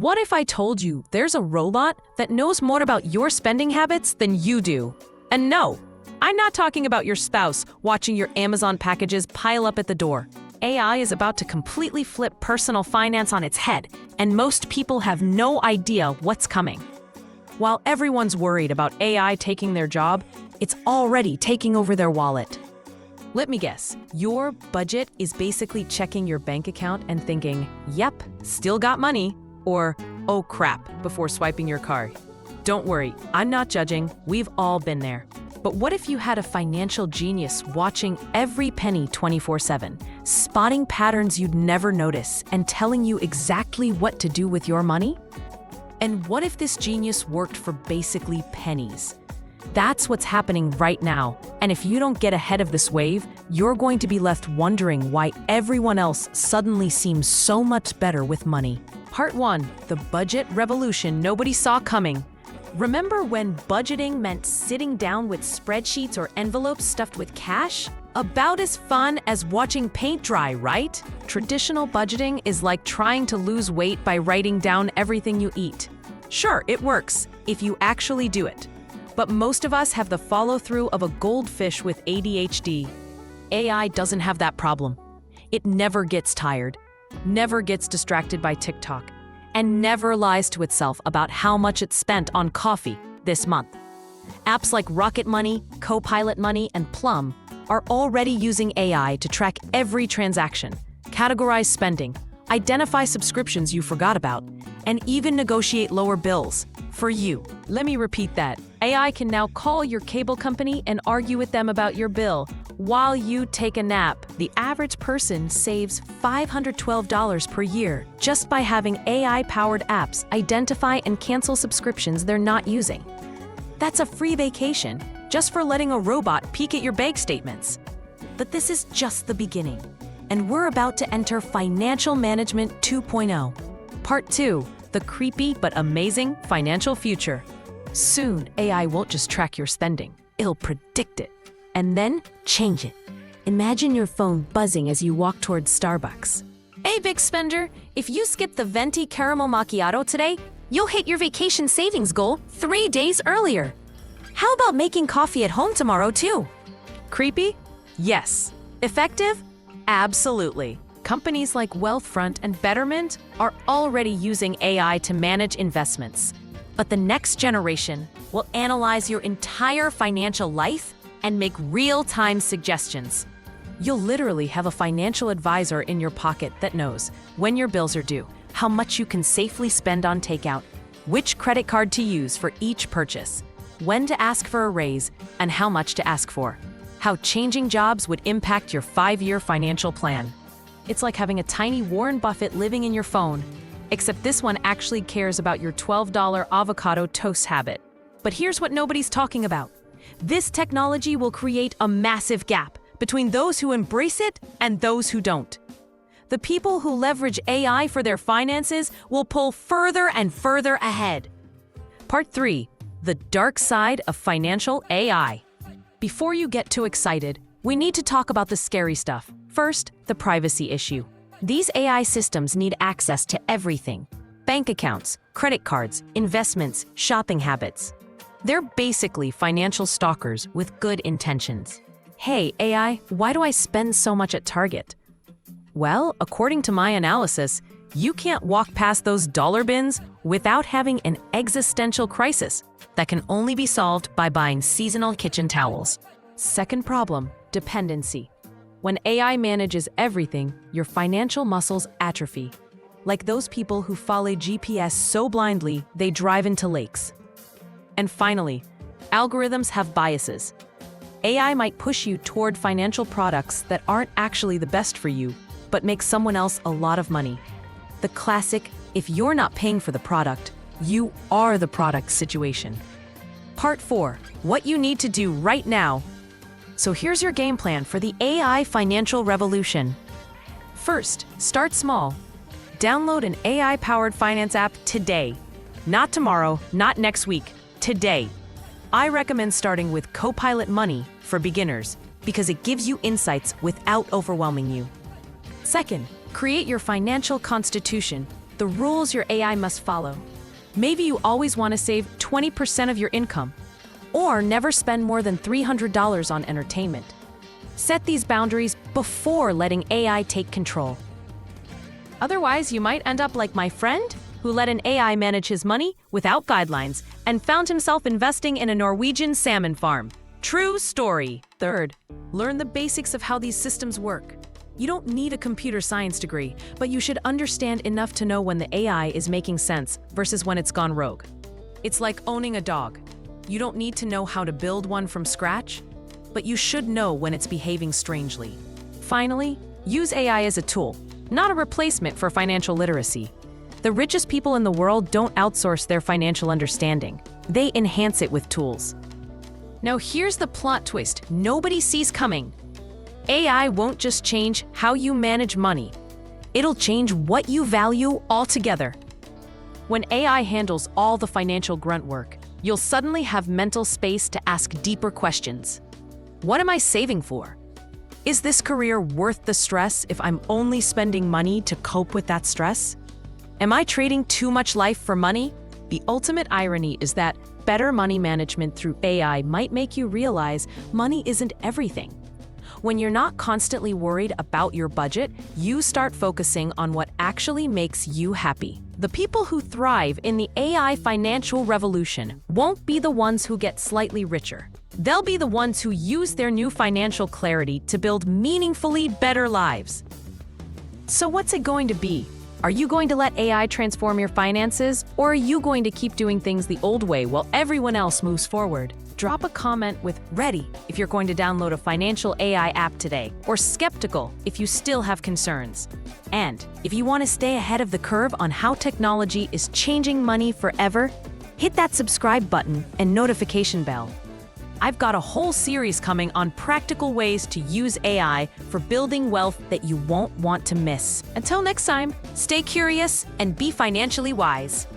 What if I told you there's a robot that knows more about your spending habits than you do? And no, I'm not talking about your spouse watching your Amazon packages pile up at the door. AI is about to completely flip personal finance on its head, and most people have no idea what's coming. While everyone's worried about AI taking their job, it's already taking over their wallet. Let me guess, your budget is basically checking your bank account and thinking, yep, still got money, or oh crap, before swiping your card. Don't worry, I'm not judging, we've all been there. But what if you had a financial genius watching every penny 24/7, spotting patterns you'd never notice and telling you exactly what to do with your money? And what if this genius worked for basically pennies? That's what's happening right now, and if you don't get ahead of this wave, you're going to be left wondering why everyone else suddenly seems so much better with money. Part 1, the budget revolution nobody saw coming. Remember when budgeting meant sitting down with spreadsheets or envelopes stuffed with cash? About as fun as watching paint dry, right? Traditional budgeting is like trying to lose weight by writing down everything you eat. Sure, it works, if you actually do it. But most of us have the follow-through of a goldfish with ADHD. AI doesn't have that problem. It never gets tired, never gets distracted by TikTok, and never lies to itself about how much it spent on coffee this month. Apps like Rocket Money, Copilot Money, and Plum are already using AI to track every transaction, categorize spending, identify subscriptions you forgot about, and even negotiate lower bills for you. Let me repeat that. AI can now call your cable company and argue with them about your bill while you take a nap. The average person saves $512 per year just by having AI-powered apps identify and cancel subscriptions they're not using. That's a free vacation just for letting a robot peek at your bank statements. But this is just the beginning, and we're about to enter Financial Management 2.0. Part 2, the creepy but amazing financial future. Soon, AI won't just track your spending, it'll predict it, and then change it. Imagine your phone buzzing as you walk towards Starbucks. Hey, big spender, if you skip the venti caramel macchiato today, you'll hit your vacation savings goal 3 days earlier. How about making coffee at home tomorrow, too? Creepy? Yes. Effective? Absolutely. Companies like Wealthfront and Betterment are already using AI to manage investments. But the next generation will analyze your entire financial life and make real-time suggestions. You'll literally have a financial advisor in your pocket that knows when your bills are due, how much you can safely spend on takeout, which credit card to use for each purchase, when to ask for a raise, and how much to ask for, how changing jobs would impact your 5-year financial plan. It's like having a tiny Warren Buffett living in your phone, except this one actually cares about your $12 avocado toast habit. But here's what nobody's talking about. This technology will create a massive gap between those who embrace it and those who don't. The people who leverage AI for their finances will pull further and further ahead. Part 3, the dark side of financial AI. Before you get too excited, we need to talk about the scary stuff. First, the privacy issue. These AI systems need access to everything: bank accounts, credit cards, investments, shopping habits. They're basically financial stalkers with good intentions. Hey, AI, why do I spend so much at Target? Well, according to my analysis, you can't walk past those dollar bins without having an existential crisis that can only be solved by buying seasonal kitchen towels. Second problem, dependency. When AI manages everything, your financial muscles atrophy. Like those people who follow GPS so blindly they drive into lakes. And finally, algorithms have biases. AI might push you toward financial products that aren't actually the best for you, but make someone else a lot of money. The classic, if you're not paying for the product, you are the product situation. Part 4, what you need to do right now. So here's your game plan for the AI financial revolution. First, start small. Download an AI-powered finance app today. Not tomorrow, not next week, today. I recommend starting with Copilot Money for beginners because it gives you insights without overwhelming you. Second, create your financial constitution, the rules your AI must follow. Maybe you always want to save 20% of your income, or never spend more than $300 on entertainment. Set these boundaries before letting AI take control. Otherwise, you might end up like my friend, who let an AI manage his money without guidelines and found himself investing in a Norwegian salmon farm. True story. Third, learn the basics of how these systems work. You don't need a computer science degree, but you should understand enough to know when the AI is making sense versus when it's gone rogue. It's like owning a dog. You don't need to know how to build one from scratch, but you should know when it's behaving strangely. Finally, use AI as a tool, not a replacement for financial literacy. The richest people in the world don't outsource their financial understanding. They enhance it with tools. Now here's the plot twist nobody sees coming. AI won't just change how you manage money. It'll change what you value altogether. When AI handles all the financial grunt work, you'll suddenly have mental space to ask deeper questions. What am I saving for? Is this career worth the stress if I'm only spending money to cope with that stress? Am I trading too much life for money? The ultimate irony is that better money management through AI might make you realize money isn't everything. When you're not constantly worried about your budget, you start focusing on what actually makes you happy. The people who thrive in the AI financial revolution won't be the ones who get slightly richer. They'll be the ones who use their new financial clarity to build meaningfully better lives. So what's it going to be? Are you going to let AI transform your finances, or are you going to keep doing things the old way while everyone else moves forward? Drop a comment with "ready" if you're going to download a financial AI app today, or "skeptical" if you still have concerns. And if you want to stay ahead of the curve on how technology is changing money forever, hit that subscribe button and notification bell. I've got a whole series coming on practical ways to use AI for building wealth that you won't want to miss. Until next time, stay curious and be financially wise.